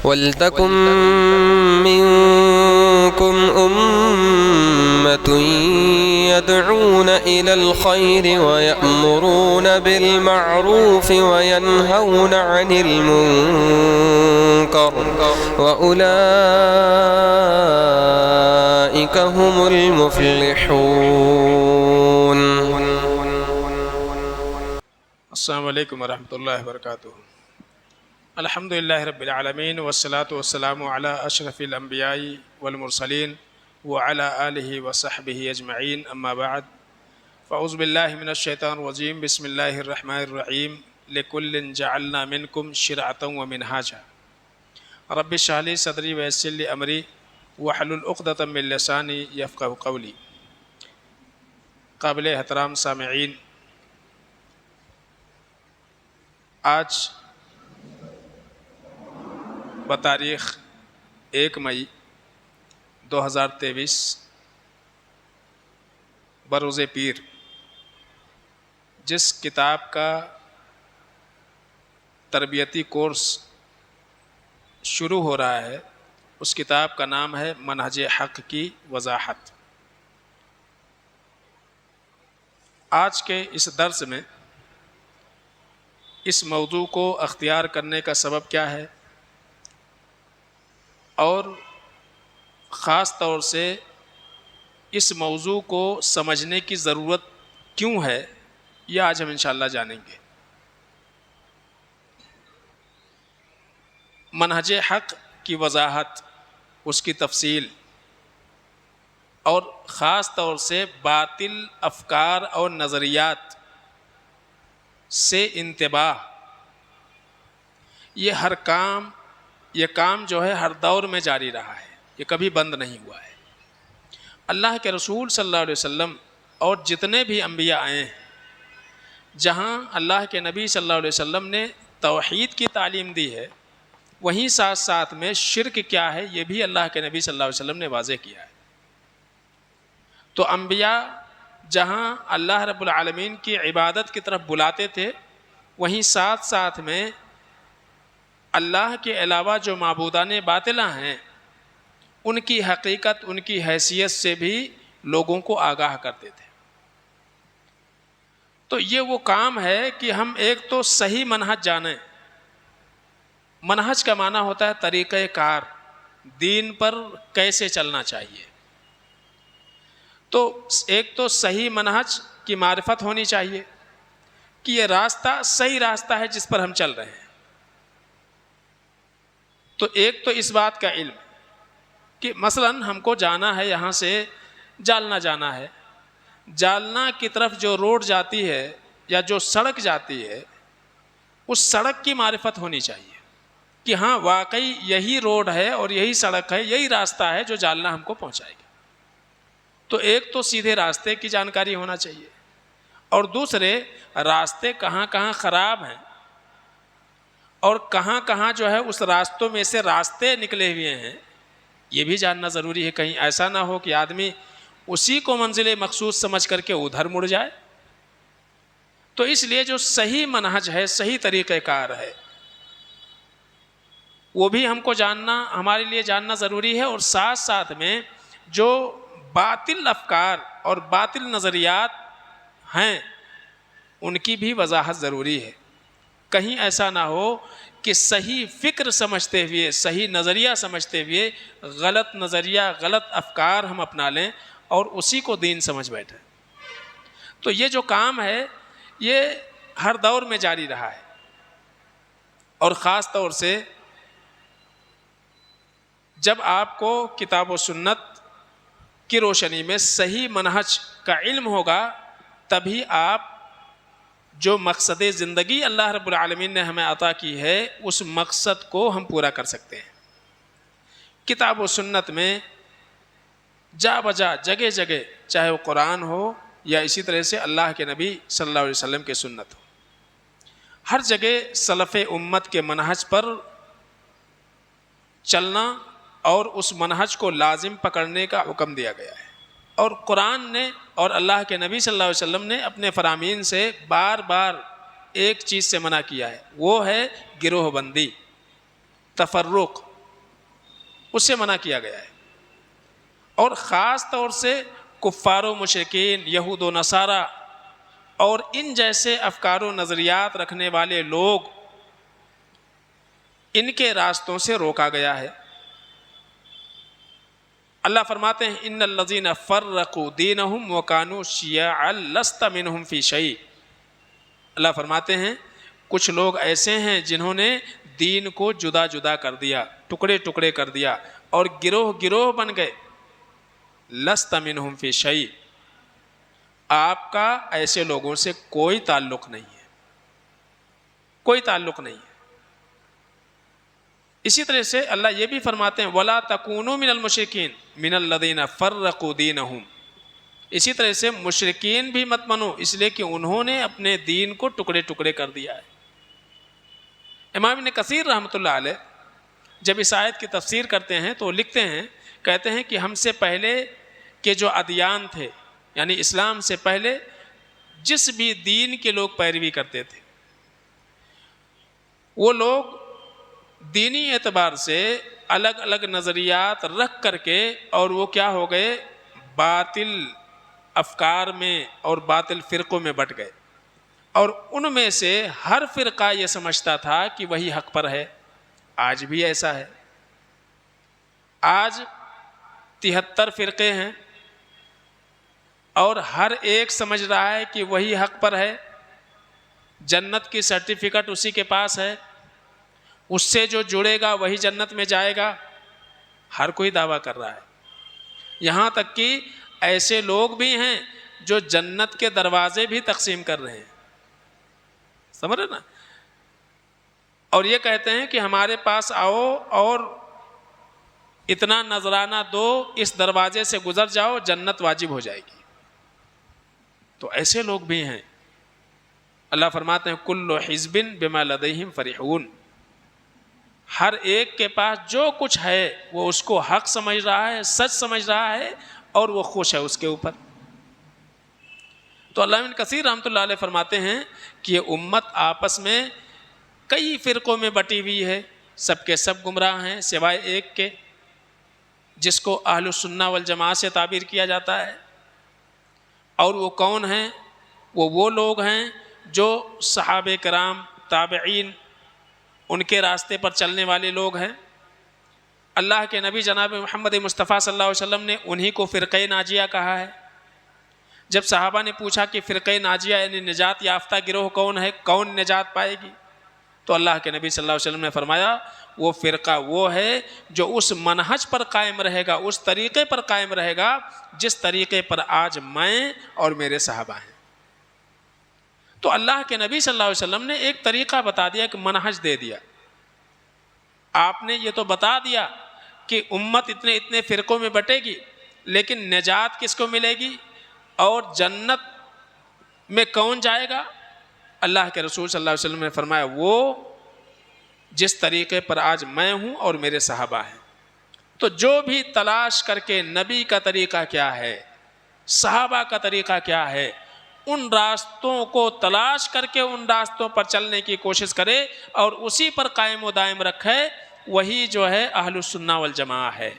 وَلْتَكُن مِّنكُمْ أُمَّةٌ يَدْعُونَ إِلَى الْخَيْرِ وَيَأْمُرُونَ بِالْمَعْرُوفِ وَيَنْهَوْنَ عَنِ الْمُنكَرِ وَأُولَئِكَ هُمُ الْمُفْلِحُونَ۔ السلام علیکم ورحمۃ اللہ وبرکاتہ۔ الحمدللہ رب العالمین والصلاة والسلام علی اشرف الانبیاء والمرسلین وعلی آلہ وصحبہ اجمعین، اما بعد فاعوذ باللہ من الشیطان الرجیم، بسم اللہ الرحمن الرحیم۔ لکل جعلنا منکم شرعۃ ومنہاجا، رب اشرح لی صدری ویسر لی امری واحلل عقدۃ من لسانی یفقہوا قولی۔ قابل احترام سامعین، آج بتاریخ 1 مئی 2023 بروز پیر جس کتاب کا تربیتی کورس شروع ہو رہا ہے، اس کتاب کا نام ہے منہج حق کی وضاحت۔ آج کے اس درس میں اس موضوع کو اختیار کرنے کا سبب کیا ہے، اور خاص طور سے اس موضوع کو سمجھنے کی ضرورت کیوں ہے، یہ آج ہم انشاءاللہ جانیں گے۔ منہج حق کی وضاحت، اس کی تفصیل، اور خاص طور سے باطل افکار اور نظریات سے انتباہ، یہ کام جو ہے ہر دور میں جاری رہا ہے، یہ کبھی بند نہیں ہوا ہے۔ اللہ کے رسول صلی اللہ علیہ وسلم اور جتنے بھی انبیاء آئے ہیں، جہاں اللہ کے نبی صلی اللہ علیہ وسلم نے توحید کی تعلیم دی ہے، وہیں ساتھ ساتھ میں شرک کیا ہے یہ بھی اللہ کے نبی صلی اللہ علیہ وسلم نے واضح کیا ہے۔ تو انبیاء جہاں اللہ رب العالمین کی عبادت کی طرف بلاتے تھے، وہیں ساتھ ساتھ میں اللہ کے علاوہ جو معبودان باطلہ ہیں، ان کی حقیقت، ان کی حیثیت سے بھی لوگوں کو آگاہ کرتے تھے۔ تو یہ وہ کام ہے کہ ہم ایک تو صحیح منہج جانیں۔ منہج کا معنی ہوتا ہے طریقہ کار، دین پر کیسے چلنا چاہیے۔ تو ایک تو صحیح منہج کی معرفت ہونی چاہیے کہ یہ راستہ صحیح راستہ ہے جس پر ہم چل رہے ہیں۔ تو ایک تو اس بات کا علم کہ مثلا ہم کو جانا ہے، یہاں سے جالنا جانا ہے، جالنا کی طرف جو روڈ جاتی ہے یا جو سڑک جاتی ہے، اس سڑک کی معرفت ہونی چاہیے کہ ہاں واقعی یہی روڈ ہے اور یہی سڑک ہے، یہی راستہ ہے جو جالنا ہم کو پہنچائے گا۔ تو ایک تو سیدھے راستے کی جانکاری ہونا چاہیے، اور دوسرے راستے کہاں کہاں خراب ہیں، اور کہاں کہاں جو ہے اس راستوں میں سے راستے نکلے ہوئے ہیں، یہ بھی جاننا ضروری ہے۔ کہیں ایسا نہ ہو کہ آدمی اسی کو منزل مقصود سمجھ کر کے ادھر مڑ جائے۔ تو اس لیے جو صحیح منہج ہے، صحیح طریقہ کار ہے، وہ بھی ہم کو جاننا، ہمارے لیے جاننا ضروری ہے۔ اور ساتھ ساتھ میں جو باطل افکار اور باطل نظریات ہیں، ان کی بھی وضاحت ضروری ہے۔ کہیں ایسا نہ ہو کہ صحیح فکر سمجھتے ہوئے، صحیح نظریہ سمجھتے ہوئے غلط نظریہ، غلط افکار ہم اپنا لیں اور اسی کو دین سمجھ بیٹھیں۔ تو یہ جو کام ہے یہ ہر دور میں جاری رہا ہے، اور خاص طور سے جب آپ کو کتاب و سنت کی روشنی میں صحیح منہج کا علم ہوگا، تبھی آپ جو مقصد زندگی اللہ رب العالمین نے ہمیں عطا کی ہے، اس مقصد کو ہم پورا کر سکتے ہیں۔ کتاب و سنت میں جا بجا جگہ جگہ، چاہے وہ قرآن ہو یا اسی طرح سے اللہ کے نبی صلی اللہ علیہ وسلم کے سنت ہو، ہر جگہ سلف امت کے منہج پر چلنا اور اس منہج کو لازم پکڑنے کا حکم دیا گیا ہے۔ اور قرآن نے اور اللہ کے نبی صلی اللہ علیہ وسلم نے اپنے فرامین سے بار بار ایک چیز سے منع کیا ہے، وہ ہے گروہ بندی، تفرق، اس سے منع کیا گیا ہے. اور خاص طور سے کفار و مشرکین، یہود و نصارہ اور ان جیسے افکار و نظریات رکھنے والے لوگ، ان کے راستوں سے روکا گیا ہے. اللہ فرماتے ہیں ان الذین فرقوا دینہم وکانوا شیعا لست منہم فی شیء. اللہ فرماتے ہیں کچھ لوگ ایسے ہیں جنہوں نے دین کو جدا جدا کر دیا، ٹکڑے ٹکڑے کر دیا اور گروہ گروہ بن گئے. لست منہم فی شیء، آپ کا ایسے لوگوں سے کوئی تعلق نہیں ہے، کوئی تعلق نہیں ہے. اسی طرح سے اللہ یہ بھی فرماتے ہیں وَلَا تَكُونُوا مِنَ الْمُشْرِكِينَ مِنَ الَّذِينَ فَرَّقُوا دِينَهُمْ. اسی طرح سے مشرکین بھی مت بنو، اس لیے کہ انہوں نے اپنے دین کو ٹکڑے ٹکڑے کر دیا ہے. امام ابن کثیر رحمۃ اللہ علیہ جب اس آیت کی تفسیر کرتے ہیں تو لکھتے ہیں، کہتے ہیں کہ ہم سے پہلے کے جو ادیان تھے، یعنی اسلام سے پہلے جس بھی دین کے لوگ پیروی کرتے تھے، وہ لوگ دینی اعتبار سے الگ الگ نظریات رکھ کر کے اور وہ کیا ہو گئے، باطل افکار میں اور باطل فرقوں میں بٹ گئے. اور ان میں سے ہر فرقہ یہ سمجھتا تھا کہ وہی حق پر ہے. آج بھی ایسا ہے. آج 73 فرقے ہیں اور ہر ایک سمجھ رہا ہے کہ وہی حق پر ہے، جنت کی سرٹیفکیٹ اسی کے پاس ہے، اس سے جو جڑے گا وہی جنت میں جائے گا. ہر کوئی دعویٰ کر رہا ہے. یہاں تک کہ ایسے لوگ بھی ہیں جو جنت کے دروازے بھی تقسیم کر رہے ہیں. سمجھ رہے نا؟ اور یہ کہتے ہیں کہ ہمارے پاس آؤ اور اتنا نذرانہ دو، اس دروازے سے گزر جاؤ، جنت واجب ہو جائے گی. تو ایسے لوگ بھی ہیں. اللہ فرماتے ہیں کل حزب بما لدیہم فرحون. ہر ایک کے پاس جو کچھ ہے وہ اس کو حق سمجھ رہا ہے، سچ سمجھ رہا ہے اور وہ خوش ہے اس کے اوپر. تو علامہ ابن کثیر رحمۃ اللہ علیہ فرماتے ہیں کہ یہ امت آپس میں کئی فرقوں میں بٹی ہوئی ہے، سب کے سب گمراہ ہیں سوائے ایک کے، جس کو اہل السنہ والجماعت سے تعبیر کیا جاتا ہے. اور وہ کون ہیں؟ وہ لوگ ہیں جو صحابہ کرام، تابعین، ان کے راستے پر چلنے والے لوگ ہیں. اللہ کے نبی جناب محمد مصطفیٰ صلی اللہ علیہ وسلم نے انہی کو فرقہ ناجیہ کہا ہے. جب صحابہ نے پوچھا کہ فرقہ ناجیہ یعنی نجات یافتہ گروہ کون ہے، کون نجات پائے گی، تو اللہ کے نبی صلی اللہ علیہ وسلم نے فرمایا وہ فرقہ وہ ہے جو اس منہج پر قائم رہے گا، اس طریقے پر قائم رہے گا جس طریقے پر آج میں اور میرے صحابہ ہیں. تو اللہ کے نبی صلی اللہ علیہ وسلم نے ایک طریقہ بتا دیا، ایک منہج دے دیا. آپ نے یہ تو بتا دیا کہ امت اتنے فرقوں میں بٹے گی، لیکن نجات کس کو ملے گی اور جنت میں کون جائے گا؟ اللہ کے رسول صلی اللہ علیہ وسلم نے فرمایا وہ جس طریقے پر آج میں ہوں اور میرے صحابہ ہیں. تو جو بھی تلاش کر کے نبی کا طریقہ کیا ہے، صحابہ کا طریقہ کیا ہے، ان راستوں کو تلاش کر کے ان راستوں پر چلنے کی کوشش کرے اور اسی پر قائم و دائم رکھے، وہی جو ہے اہل السنہ والجماعہ ہے،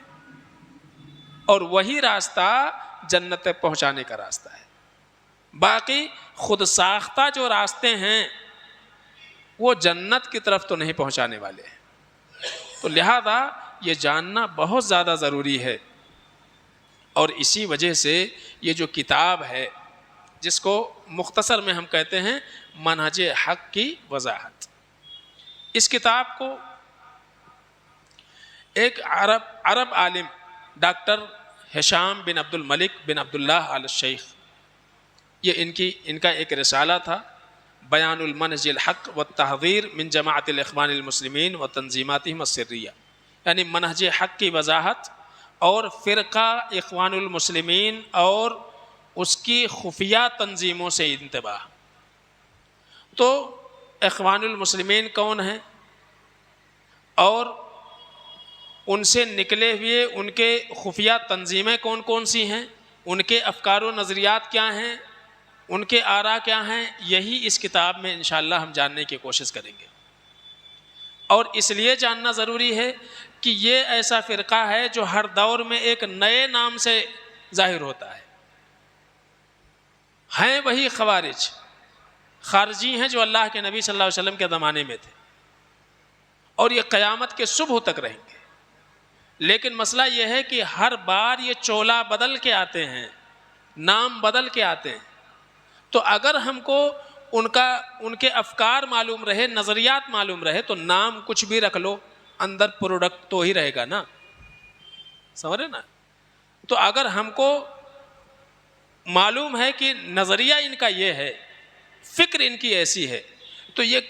اور وہی راستہ جنت تک پہنچانے کا راستہ ہے. باقی خود ساختہ جو راستے ہیں وہ جنت کی طرف تو نہیں پہنچانے والے ہیں. تو لہذا یہ جاننا بہت زیادہ ضروری ہے. اور اسی وجہ سے یہ جو کتاب ہے جس کو مختصر میں ہم کہتے ہیں منہج حق کی وضاحت، اس کتاب کو ایک عرب عالم ڈاکٹر ہشام بن عبد الملک بن عبداللہ آل الشیخ، یہ ان کا ایک رسالہ تھا، بیان المنہج الحق والتحذیر من جماعت الاخوان المسلمین و تنظیماتہم السریہ، یعنی منہج حق کی وضاحت اور فرقہ اخوان المسلمین اور اس کی خفیہ تنظیموں سے انتباہ. تو اخوان المسلمین کون ہیں اور ان سے نکلے ہوئے ان کے خفیہ تنظیمیں کون کون سی ہیں، ان کے افکار و نظریات کیا ہیں، ان کے آراء کیا ہیں، یہی اس کتاب میں انشاءاللہ ہم جاننے کی کوشش کریں گے. اور اس لیے جاننا ضروری ہے کہ یہ ایسا فرقہ ہے جو ہر دور میں ایک نئے نام سے ظاہر ہوتا ہے وہی خوارج، خارجی ہیں جو اللہ کے نبی صلی اللہ علیہ وسلم کے زمانے میں تھے اور یہ قیامت کے صبح تک رہیں گے. لیکن مسئلہ یہ ہے کہ ہر بار یہ چولا بدل کے آتے ہیں، نام بدل کے آتے ہیں. تو اگر ہم کو ان کے افکار معلوم رہے، نظریات معلوم رہے، تو نام کچھ بھی رکھ لو، اندر پروڈکٹ تو ہی رہے گا نا. سمجھ رہے نا؟ تو اگر ہم کو معلوم ہے کہ نظریہ ان کا یہ ہے، فکر ان کی ایسی ہے، تو یہ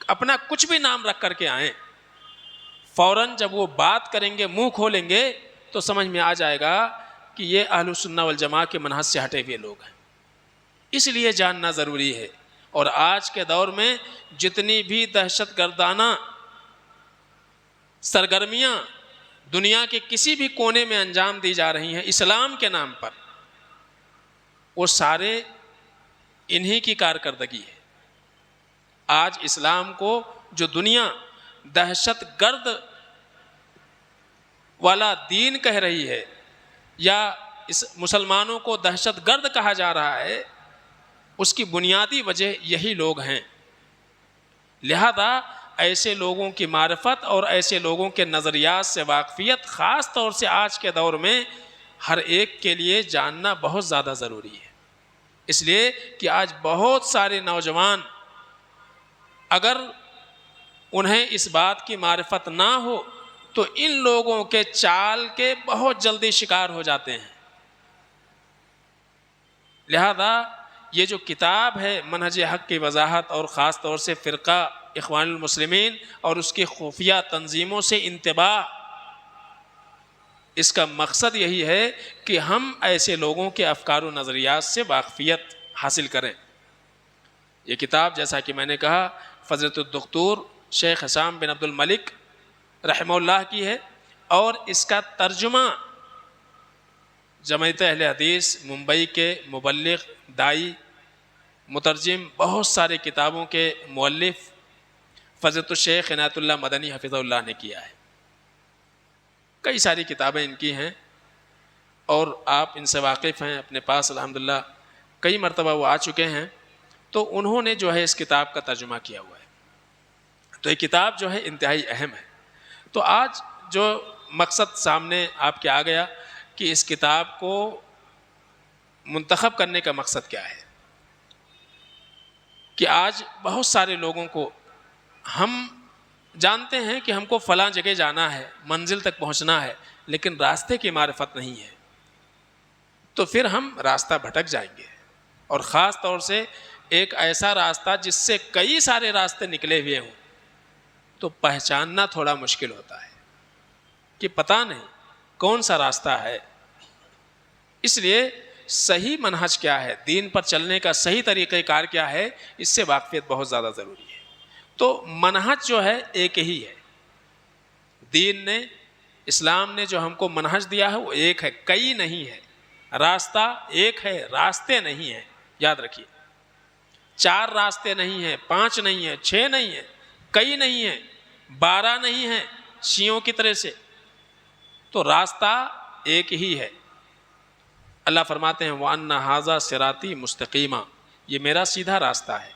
اپنا کچھ بھی نام رکھ کر کے آئیں، فوراً جب وہ بات کریں گے، منہ کھولیں گے، تو سمجھ میں آ جائے گا کہ یہ اہل السنہ والجماعہ کے منہج سے ہٹے ہوئے لوگ ہیں. اس لیے جاننا ضروری ہے. اور آج کے دور میں جتنی بھی دہشت گردانہ سرگرمیاں دنیا کے کسی بھی کونے میں انجام دی جا رہی ہیں اسلام کے نام پر، وہ سارے انہی کی کارکردگی ہے. آج اسلام کو جو دنیا دہشت گرد والا دین کہہ رہی ہے، یا اس مسلمانوں کو دہشت گرد کہا جا رہا ہے، اس کی بنیادی وجہ یہی لوگ ہیں. لہذا ایسے لوگوں کی معرفت اور ایسے لوگوں کے نظریات سے واقفیت خاص طور سے آج کے دور میں ہر ایک کے لیے جاننا بہت زیادہ ضروری ہے. اس لیے کہ آج بہت سارے نوجوان اگر انہیں اس بات کی معرفت نہ ہو تو ان لوگوں کے چال کے بہت جلدی شکار ہو جاتے ہیں. لہذا یہ جو کتاب ہے منہج حق کی وضاحت، اور خاص طور سے فرقہ اخوان المسلمین اور اس کی خفیہ تنظیموں سے انتباہ، اس کا مقصد یہی ہے کہ ہم ایسے لوگوں کے افکار و نظریات سے واقفیت حاصل کریں. یہ کتاب جیسا کہ میں نے کہا فضیلت الدکتور شیخ حسام بن عبد الملک رحمہ اللہ کی ہے، اور اس کا ترجمہ جمعیت اہل حدیث ممبئی کے مبلغ، دائی، مترجم، بہت سارے کتابوں کے مؤلف فضیلت الشیخ عنایت اللہ مدنی حفظہ اللہ نے کیا ہے. کئی ساری کتابیں ان کی ہیں اور آپ ان سے واقف ہیں، اپنے پاس الحمدللہ کئی مرتبہ وہ آ چکے ہیں. تو انہوں نے جو ہے اس کتاب کا ترجمہ کیا ہوا ہے. تو یہ کتاب جو ہے انتہائی اہم ہے. تو آج جو مقصد سامنے آپ کے آ گیا کہ اس کتاب کو منتخب کرنے کا مقصد کیا ہے، کہ آج بہت سارے لوگوں کو ہم جانتے ہیں کہ ہم کو فلاں جگہ جانا ہے، منزل تک پہنچنا ہے، لیکن راستے کی معرفت نہیں ہے، تو پھر ہم راستہ بھٹک جائیں گے. اور خاص طور سے ایک ایسا راستہ جس سے کئی سارے راستے نکلے ہوئے ہوں تو پہچاننا تھوڑا مشکل ہوتا ہے کہ پتہ نہیں کون سا راستہ ہے. اس لیے صحیح منہج کیا ہے، دین پر چلنے کا صحیح طریقہ کار کیا ہے، اس سے واقفیت بہت زیادہ ضروری ہے. تو منہج جو ہے ایک ہی ہے. دین نے، اسلام نے جو ہم کو منہج دیا ہے وہ ایک ہے، کئی نہیں ہے. راستہ ایک ہے، راستے نہیں ہیں. یاد رکھیے، 4 راستے نہیں ہیں، 5 نہیں ہیں، 6 نہیں ہیں، کئی نہیں ہیں، 12 نہیں ہیں شیعوں کی طرح سے. تو راستہ ایک ہی ہے. اللہ فرماتے ہیں وَأَنَّ هَذَا صِرَاطِي مُسْتَقِيمًا، یہ میرا سیدھا راستہ ہے.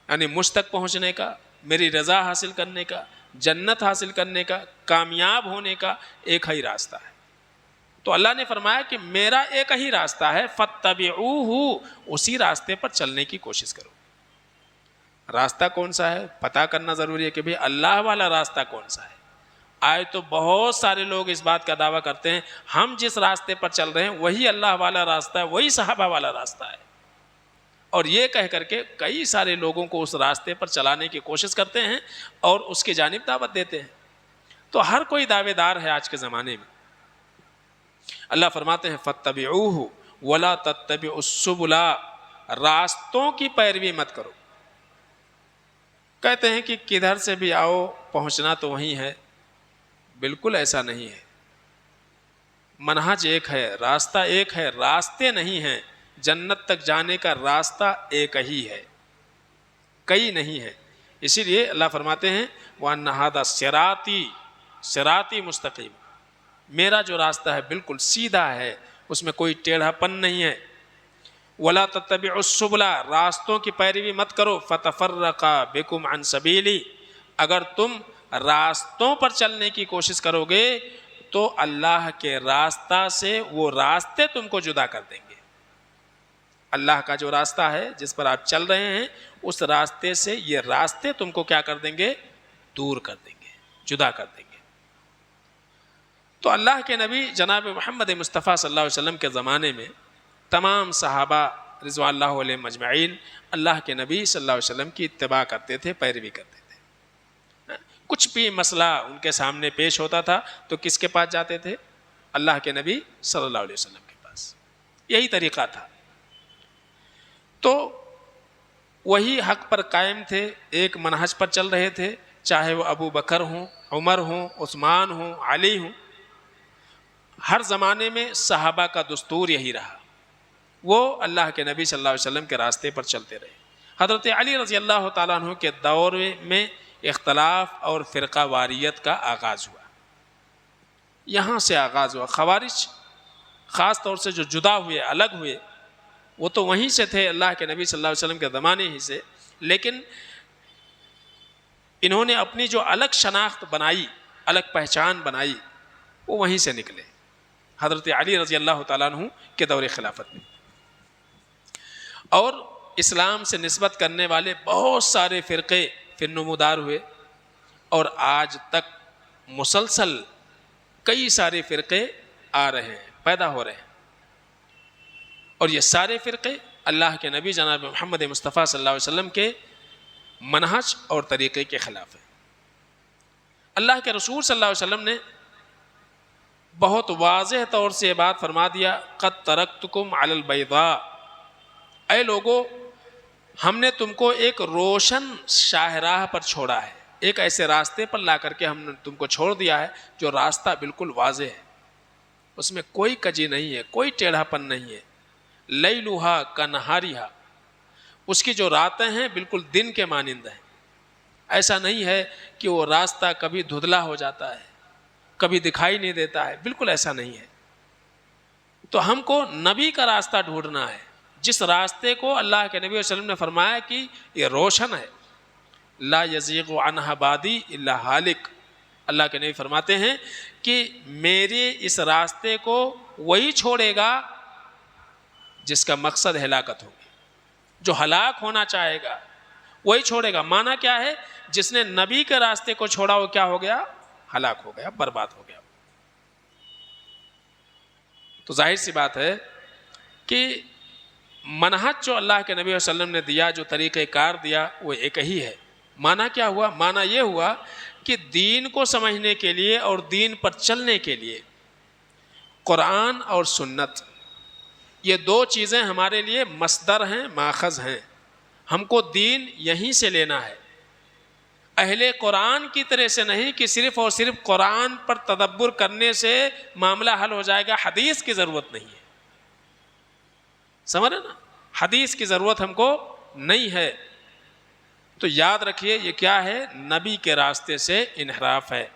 یعنی مجھ تک پہنچنے کا، میری رضا حاصل کرنے کا، جنت حاصل کرنے کا، کامیاب ہونے کا ایک ہی راستہ ہے. تو اللہ نے فرمایا کہ میرا ایک ہی راستہ ہے، فَاتَّبِعُوهُ، اسی راستے پر چلنے کی کوشش کرو. راستہ کون سا ہے پتہ کرنا ضروری ہے کہ بھئی اللہ والا راستہ کون سا ہے. آج تو بہت سارے لوگ اس بات کا دعویٰ کرتے ہیں ہم جس راستے پر چل رہے ہیں وہی اللہ والا راستہ ہے، وہی صحابہ والا راستہ ہے، اور یہ کہہ کر کے کئی سارے لوگوں کو اس راستے پر چلانے کی کوشش کرتے ہیں اور اس کی جانب دعوت دیتے ہیں. تو ہر کوئی دعوے دار ہے آج کے زمانے میں. اللہ فرماتے ہیں فَاتَّبِعُوهُ وَلَا تَتَّبِعُوا السُّبُلَ، راستوں کی پیروی مت کرو. کہتے ہیں کہ کدھر سے بھی آؤ پہنچنا تو وہیں ہے. بالکل ایسا نہیں ہے. منہج ایک ہے، راستہ ایک ہے، راستے نہیں ہیں. جنت تک جانے کا راستہ ایک ہی ہے، کئی نہیں ہے. اسی لیے اللہ فرماتے ہیں وَأَنَّ هَذَا صِرَاطِي مستقیم، میرا جو راستہ ہے بالکل سیدھا ہے، اس میں کوئی ٹیڑھا پن نہیں ہے. وَلَا تَتَّبِعُوا السُّبُلَ، راستوں کی پیروی مت کرو. فَتَفَرَّقَ بِكُمْ عَنْ سَبِيلِهِ، اگر تم راستوں پر چلنے کی کوشش کرو گے تو اللہ کے راستہ سے وہ راستے تم کو جدا کر دیں گے. اللہ کا جو راستہ ہے جس پر آپ چل رہے ہیں، اس راستے سے یہ راستے تم کو کیا کر دیں گے؟ دور کر دیں گے، جدا کر دیں گے. تو اللہ کے نبی جناب محمد مصطفیٰ صلی اللہ علیہ وسلم کے زمانے میں تمام صحابہ رضوان اللہ علیہم اجمعین اللہ کے نبی صلی اللہ علیہ وسلم کی اتباع کرتے تھے، پیروی کرتے تھے. کچھ بھی مسئلہ ان کے سامنے پیش ہوتا تھا تو کس کے پاس جاتے تھے؟ اللہ کے نبی صلی اللہ علیہ وسلم کے پاس. یہی طریقہ تھا. تو وہی حق پر قائم تھے، ایک منہج پر چل رہے تھے، چاہے وہ ابو بکر ہوں، عمر ہوں، عثمان ہوں، علی ہوں. ہر زمانے میں صحابہ کا دستور یہی رہا، وہ اللہ کے نبی صلی اللہ علیہ وسلم کے راستے پر چلتے رہے. حضرت علی رضی اللہ تعالیٰ عنہ کے دور میں اختلاف اور فرقہ واریت کا آغاز ہوا. یہاں سے آغاز ہوا. خوارج خاص طور سے جو جدا ہوئے، الگ ہوئے، وہ تو وہیں سے تھے اللہ کے نبی صلی اللہ علیہ وسلم کے زمانے ہی سے، لیکن انہوں نے اپنی جو الگ شناخت بنائی، الگ پہچان بنائی، وہ وہیں سے نکلے حضرت علی رضی اللہ تعالیٰ عنہ کے دور خلافت میں. اور اسلام سے نسبت کرنے والے بہت سارے فرقے پھر نمودار ہوئے، اور آج تک مسلسل کئی سارے فرقے آ رہے ہیں، پیدا ہو رہے ہیں. اور یہ سارے فرقے اللہ کے نبی جناب محمد مصطفیٰ صلی اللہ علیہ وسلم کے منہج اور طریقے کے خلاف ہیں. اللہ کے رسول صلی اللہ علیہ وسلم نے بہت واضح طور سے یہ بات فرما دیا، قد ترکتکم علی البیضاء، اے لوگو ہم نے تم کو ایک روشن شاہراہ پر چھوڑا ہے، ایک ایسے راستے پر لا کر کے ہم نے تم کو چھوڑ دیا ہے جو راستہ بالکل واضح ہے، اس میں کوئی کجی نہیں ہے، کوئی ٹیڑھا پن نہیں ہے. لیلھا کنہاریھا، اس کی جو راتیں ہیں بالکل دن کے مانند ہیں. ایسا نہیں ہے کہ وہ راستہ کبھی دھندلا ہو جاتا ہے، کبھی دکھائی نہیں دیتا ہے، بالکل ایسا نہیں ہے. تو ہم کو نبی کا راستہ ڈھونڈنا ہے، جس راستے کو اللہ کے نبی صلی اللہ علیہ وسلم نے فرمایا کہ یہ روشن ہے. لا یزیغ عنہا بعدی الا ہالک، اللہ کے نبی فرماتے ہیں کہ میرے اس راستے کو وہی چھوڑے گا جس کا مقصد ہلاکت ہوگی، جو ہلاک ہونا چاہے گا وہی چھوڑے گا. معنی کیا ہے؟ جس نے نبی کے راستے کو چھوڑا وہ کیا ہو گیا؟ ہلاک ہو گیا، برباد ہو گیا. تو ظاہر سی بات ہے کہ منہج جو اللہ کے نبی صلی اللہ علیہ وسلم نے دیا، جو طریقہ کار دیا، وہ ایک ہی ہے. معنی کیا ہوا؟ معنی یہ ہوا کہ دین کو سمجھنے کے لیے اور دین پر چلنے کے لیے قرآن اور سنت، یہ دو چیزیں ہمارے لیے مصدر ہیں، ماخذ ہیں. ہم کو دین یہیں سے لینا ہے، اہل قرآن کی طرح سے نہیں کہ صرف اور صرف قرآن پر تدبر کرنے سے معاملہ حل ہو جائے گا. حدیث کی ضرورت نہیں ہے، سمجھ رہے نا؟ حدیث کی ضرورت ہم کو نہیں ہے. تو یاد رکھیے یہ کیا ہے؟ نبی کے راستے سے انحراف ہے،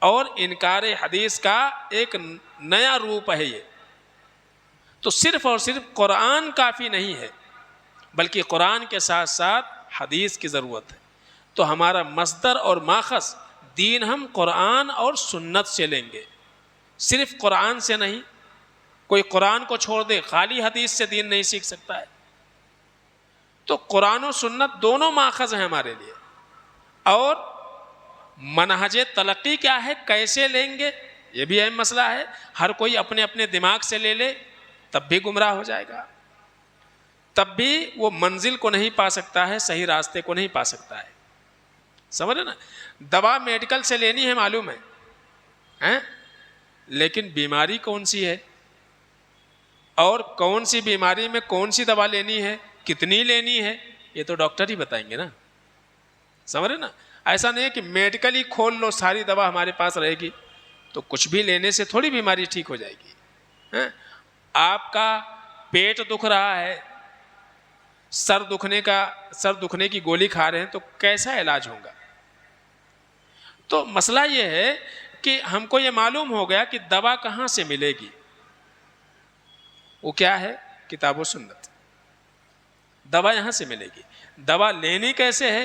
اور انکار حدیث کا ایک نیا روپ ہے یہ. تو صرف اور صرف قرآن کافی نہیں ہے، بلکہ قرآن کے ساتھ ساتھ حدیث کی ضرورت ہے. تو ہمارا مصدر اور ماخذ دین ہم قرآن اور سنت سے لیں گے، صرف قرآن سے نہیں. کوئی قرآن کو چھوڑ دے، خالی حدیث سے دین نہیں سیکھ سکتا ہے. تو قرآن و سنت دونوں ماخذ ہیں ہمارے لیے. اور منہج تلقی کیا ہے، کیسے لیں گے، یہ بھی اہم مسئلہ ہے. ہر کوئی اپنے اپنے دماغ سے لے لے تب بھی گمراہ ہو جائے گا، تب بھی وہ منزل کو نہیں پا سکتا ہے، صحیح راستے کو نہیں پا سکتا ہے. سمجھ رہے نا؟ دوا میڈیکل سے لینی ہے معلوم ہے، لیکن بیماری کون سی ہے اور کون سی بیماری میں کون سی دوا لینی ہے، کتنی لینی ہے، یہ تو ڈاکٹر ہی بتائیں گے نا. سمجھ رہے نا؟ ایسا نہیں ہے کہ میڈیکل ہی کھول لو ساری دوا ہمارے پاس رہے گی، تو کچھ بھی لینے سے تھوڑی بیماری ٹھیک ہو جائے گی. آپ کا پیٹ دکھ رہا ہے، سر دکھنے کی گولی کھا رہے ہیں تو کیسا علاج ہوگا؟ تو مسئلہ یہ ہے کہ ہم کو یہ معلوم ہو گیا کہ دوا کہاں سے ملے گی، وہ کیا ہے؟ کتاب و سنت. دوا یہاں سے ملے گی. دوا لینی کیسے ہے؟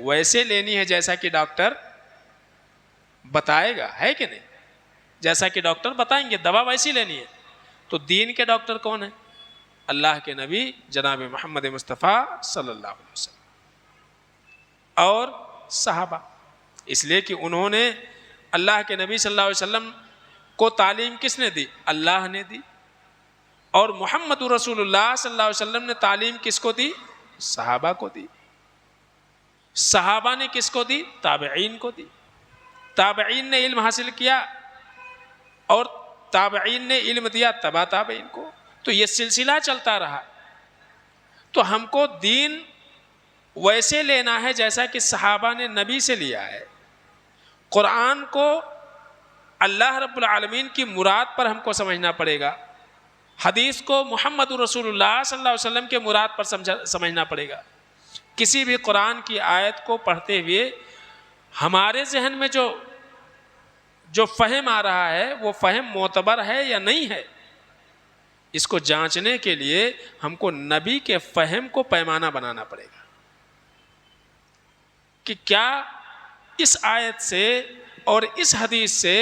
ویسے لینی ہے جیسا کہ ڈاکٹر بتائے گا، ہے کہ نہیں؟ جیسا کہ ڈاکٹر بتائیں گے دوا ویسی لینی ہے. تو دین کے ڈاکٹر کون ہیں؟ اللہ کے نبی جناب محمد مصطفیٰ صلی اللہ علیہ وسلم اور صحابہ. اس لیے کہ انہوں نے اللہ کے نبی صلی اللہ علیہ وسلم کو تعلیم کس نے دی؟ اللہ نے دی. اور محمد رسول اللہ صلی اللہ علیہ وسلم نے تعلیم کس کو دی؟ صحابہ کو دی. صحابہ نے کس کو دی؟ تابعین کو دی. تابعین نے علم حاصل کیا اور تابعین نے علم دیا تبع تابعین کو. تو یہ سلسلہ چلتا رہا. تو ہم کو دین ویسے لینا ہے جیسا کہ صحابہ نے نبی سے لیا ہے. قرآن کو اللہ رب العالمین کی مراد پر ہم کو سمجھنا پڑے گا. حدیث کو محمد رسول اللہ صلی اللہ علیہ وسلم کے مراد پر سمجھنا پڑے گا. کسی بھی قرآن کی آیت کو پڑھتے ہوئے ہمارے ذہن میں جو فہم آ رہا ہے وہ فہم معتبر ہے یا نہیں ہے، اس کو جانچنے کے لیے ہم کو نبی کے فہم کو پیمانہ بنانا پڑے گا کہ کیا اس آیت سے اور اس حدیث سے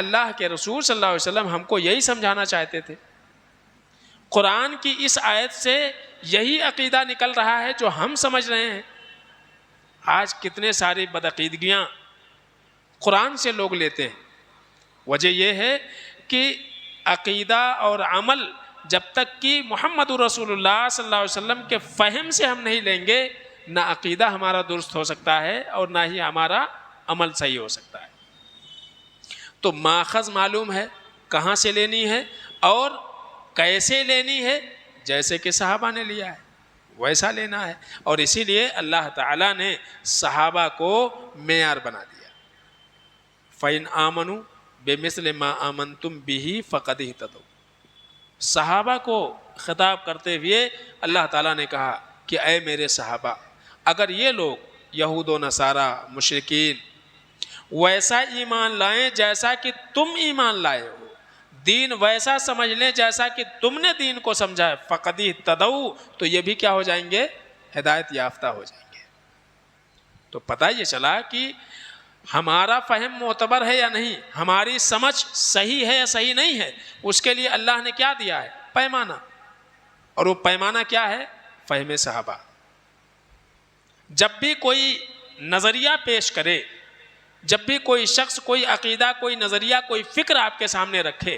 اللہ کے رسول صلی اللہ علیہ وسلم ہم کو یہی سمجھانا چاہتے تھے. قرآن کی اس آیت سے یہی عقیدہ نکل رہا ہے جو ہم سمجھ رہے ہیں. آج کتنے ساری بدعقیدگیاں قرآن سے لوگ لیتے ہیں. وجہ یہ ہے کہ عقیدہ اور عمل جب تک کہ محمد رسول اللہ صلی اللہ علیہ وسلم کے فہم سے ہم نہیں لیں گے، نہ عقیدہ ہمارا درست ہو سکتا ہے اور نہ ہی ہمارا عمل صحیح ہو سکتا ہے. تو ماخذ معلوم ہے کہاں سے لینی ہے اور کیسے لینی ہے. جیسے کہ صحابہ نے لیا ہے ویسا لینا ہے. اور اسی لیے اللہ تعالیٰ نے صحابہ کو معیار بنا دیا. فَإِنْ آمَنُوا بِمِثْلِ مَا آمَنْتُمْ بِهِ فَقَدْ اهْتَدَوْا. صحابہ کو خطاب کرتے ہوئے اللہ تعالیٰ نے کہا کہ اے میرے صحابہ، اگر یہ لوگ یہود و نصارہ مشرکین ویسا ایمان لائیں جیسا کہ تم ایمان لائے ہو، دین ویسا سمجھ لیں جیسا کہ تم نے دین کو سمجھا ہے، فقد اہتدوا، تو یہ بھی کیا ہو جائیں گے؟ ہدایت یافتہ ہو جائیں گے. تو پتہ یہ چلا کہ ہمارا فہم معتبر ہے یا نہیں، ہماری سمجھ صحیح ہے یا صحیح نہیں ہے. اس کے لیے اللہ نے کیا دیا ہے؟ پیمانہ. اور وہ پیمانہ کیا ہے؟ فہم صحابہ. جب بھی کوئی نظریہ پیش کرے، جب بھی کوئی شخص کوئی عقیدہ، کوئی نظریہ، کوئی فکر آپ کے سامنے رکھے،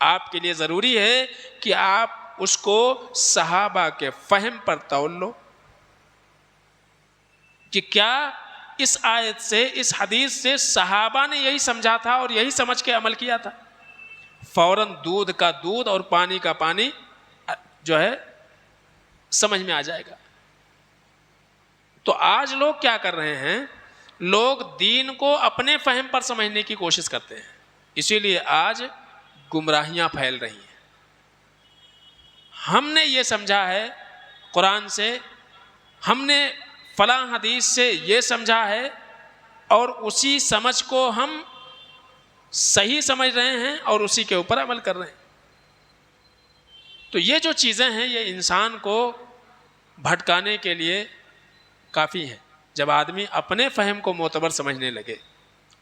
آپ کے لیے ضروری ہے کہ آپ اس کو صحابہ کے فہم پر تول لو کہ کیا اس آیت سے، اس حدیث سے صحابہ نے یہی سمجھا تھا اور یہی سمجھ کے عمل کیا تھا. فوراً دودھ کا دودھ اور پانی کا پانی جو ہے سمجھ میں آ جائے گا. تو آج لوگ کیا کر رہے ہیں؟ لوگ دین کو اپنے فہم پر سمجھنے کی کوشش کرتے ہیں. اسی لیے آج گمراہیاں پھیل رہی ہیں. ہم نے یہ سمجھا ہے قرآن سے، ہم نے فلاں حدیث سے یہ سمجھا ہے اور اسی سمجھ کو ہم صحیح سمجھ رہے ہیں اور اسی کے اوپر عمل کر رہے ہیں. تو یہ جو چیزیں ہیں یہ انسان کو بھٹکانے کے لیے کافی ہیں. جب آدمی اپنے فہم کو معتبر سمجھنے لگے،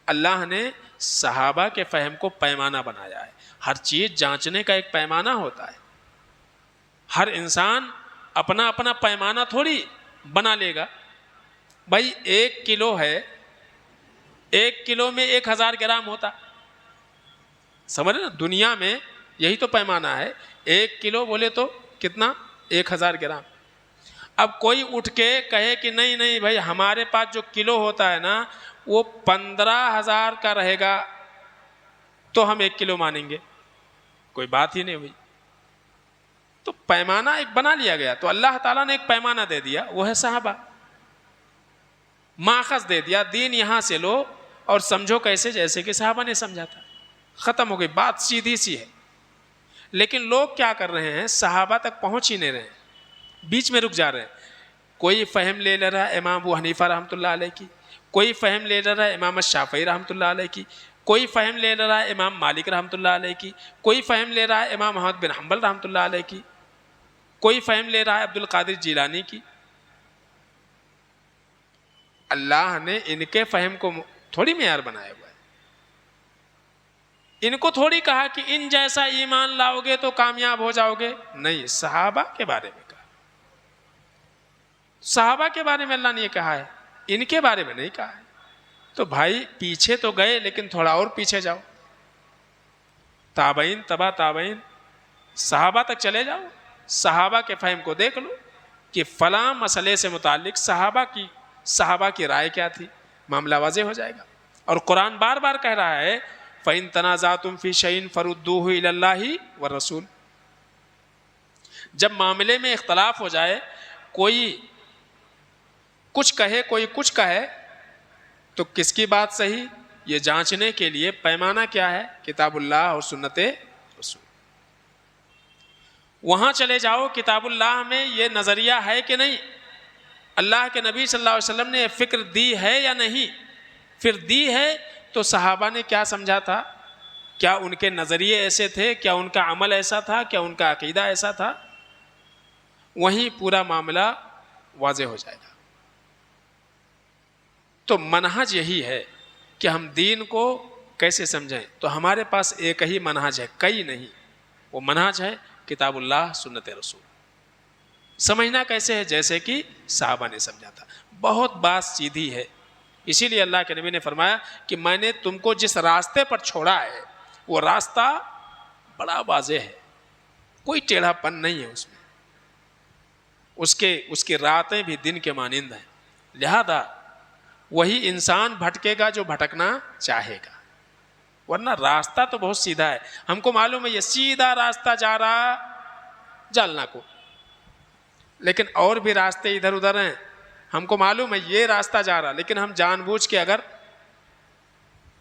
اللہ نے صحابہ کے فہم کو پیمانہ بنایا ہے. ہر چیز جانچنے کا ایک پیمانہ ہوتا ہے. ہر انسان اپنا اپنا پیمانہ تھوڑی بنا لے گا. بھائی 1 کلو ہے، 1 کلو میں 1000 گرام ہوتا. سمجھ نا، دنیا میں یہی تو پیمانہ ہے. 1 کلو بولے تو کتنا؟ 1000 گرام. اب کوئی اٹھ کے کہے کہ نہیں بھائی ہمارے پاس جو کلو ہوتا ہے نا وہ 15,000 کا رہے گا تو ہم 1 کلو مانیں گے، کوئی بات ہی نہیں ہوئی. تو پیمانہ ایک بنا لیا گیا. تو اللہ تعالیٰ نے ایک پیمانہ دے دیا، وہ ہے صحابہ. ماخذ دے دیا، دین یہاں سے لو اور سمجھو کیسے، جیسے کہ صحابہ نے سمجھا تھا. ختم ہو گئی بات، سیدھی سی ہے. لیکن لوگ کیا کر رہے ہیں؟ صحابہ تک پہنچ ہی نہیں رہے ہیں. بیچ میں رک جا رہے ہیں. کوئی فہم لے لے رہا ہے امام ابو حنیفہ رحمۃ اللہ علیہ کی, کوئی فہم لے لے رہا ہے امام الشافعی رحمۃ اللہ علیہ کی, کوئی فہم لے لے رہا ہے امام مالک رحمۃ اللہ علیہ کی, کوئی فہم لے رہا ہے امام احمد بن حنبل رحمۃ اللہ علیہ کی, کوئی فہم لے رہا ہے عبد القادر جیلانی کی. اللہ نے ان کے فہم کو تھوڑی معیار بنایا ہوا ہے. ان کو تھوڑی کہا کہ ان جیسا ایمان لاؤ گے تو کامیاب ہو جاؤ گے. نہیں, صحابہ کے بارے میں کہا. صحابہ کے بارے میں اللہ نے یہ کہا ہے, ان کے بارے میں نہیں کہا ہے. تو بھائی پیچھے تو گئے لیکن تھوڑا اور پیچھے جاؤ, تابعین تبا تابعین صحابہ تک چلے جاؤ, صحابہ کے فہم کو دیکھ لو کہ فلاں مسئلے سے متعلق صحابہ کی رائے کیا تھی, معاملہ واضح ہو جائے گا. اور قرآن بار بار کہہ رہا ہے فَإِن تَنَازَعْتُمْ فِي شَيْءٍ فَرُدُّوهُ إِلَى اللَّهِ وَالرَّسُولِ. جب معاملے میں اختلاف ہو جائے, کوئی کچھ کہے کوئی کچھ کہے, تو کس کی بات صحیح, یہ جانچنے کے لیے پیمانہ کیا ہے, کتاب اللہ اور سنت رسول. وہاں چلے جاؤ کتاب اللہ میں یہ نظریہ ہے کہ نہیں, اللہ کے نبی صلی اللہ علیہ وسلم نے یہ فکر دی ہے یا نہیں. پھر دی ہے تو صحابہ نے کیا سمجھا تھا, کیا ان کے نظریے ایسے تھے, کیا ان کا عمل ایسا تھا, کیا ان کا عقیدہ ایسا تھا. وہیں پورا معاملہ واضح ہو جائے گا. تو منہج یہی ہے کہ ہم دین کو کیسے سمجھیں. تو ہمارے پاس ایک ہی منہج ہے, کئی نہیں. وہ منہج ہے کتاب اللہ سنت رسول. سمجھنا کیسے ہے, جیسے کہ صحابہ نے سمجھا تھا. بہت بات سیدھی ہے. اسی لیے اللہ کے نبی نے فرمایا کہ میں نے تم کو جس راستے پر چھوڑا ہے وہ راستہ بڑا واضح ہے, کوئی ٹیڑھا پن نہیں ہے اس میں. اس کی راتیں بھی دن کے مانند ہیں. لہذا وہی انسان بھٹکے گا جو بھٹکنا چاہے گا, ورنہ راستہ تو بہت سیدھا ہے. ہم کو معلوم ہے یہ سیدھا راستہ جا رہا جالنا کو, لیکن اور بھی راستے ادھر ادھر ہیں. ہم کو معلوم ہے یہ راستہ جا رہا, لیکن ہم جان بوجھ کے اگر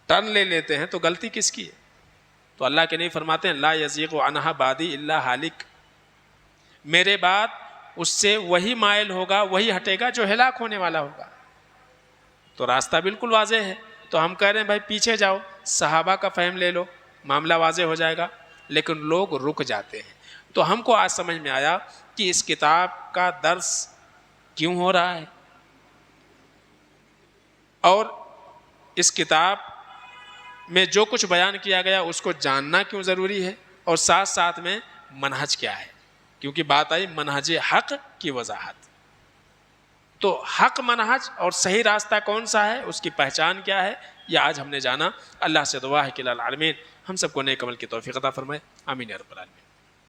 ٹرن لے لیتے ہیں تو غلطی کس کی ہے. تو اللہ کے نہیں فرماتے ہیں لا یزیغ عنہا بعدی الا ہالک, میرے بعد اس سے وہی مائل ہوگا, وہی ہٹے گا جو ہلاک ہونے والا ہوگا. تو راستہ بالکل واضح ہے. تو ہم کہہ رہے ہیں بھائی پیچھے جاؤ, صحابہ کا فہم لے لو, معاملہ واضح ہو جائے گا. لیکن لوگ رک جاتے ہیں. تو ہم کو آج سمجھ میں آیا کہ اس کتاب کا درس کیوں ہو رہا ہے, اور اس کتاب میں جو کچھ بیان کیا گیا اس کو جاننا کیوں ضروری ہے, اور ساتھ ساتھ میں منہج کیا ہے. کیونکہ بات آئی منہج حق کی وضاحت. تو حق منہج اور صحیح راستہ کون سا ہے, اس کی پہچان کیا ہے, یہ آج ہم نے جانا. اللہ سے دعا ہے کہ العالمین ہم سب کو نیک عمل کی توفیق عطا فرمائے. آمین یا رب العالمین.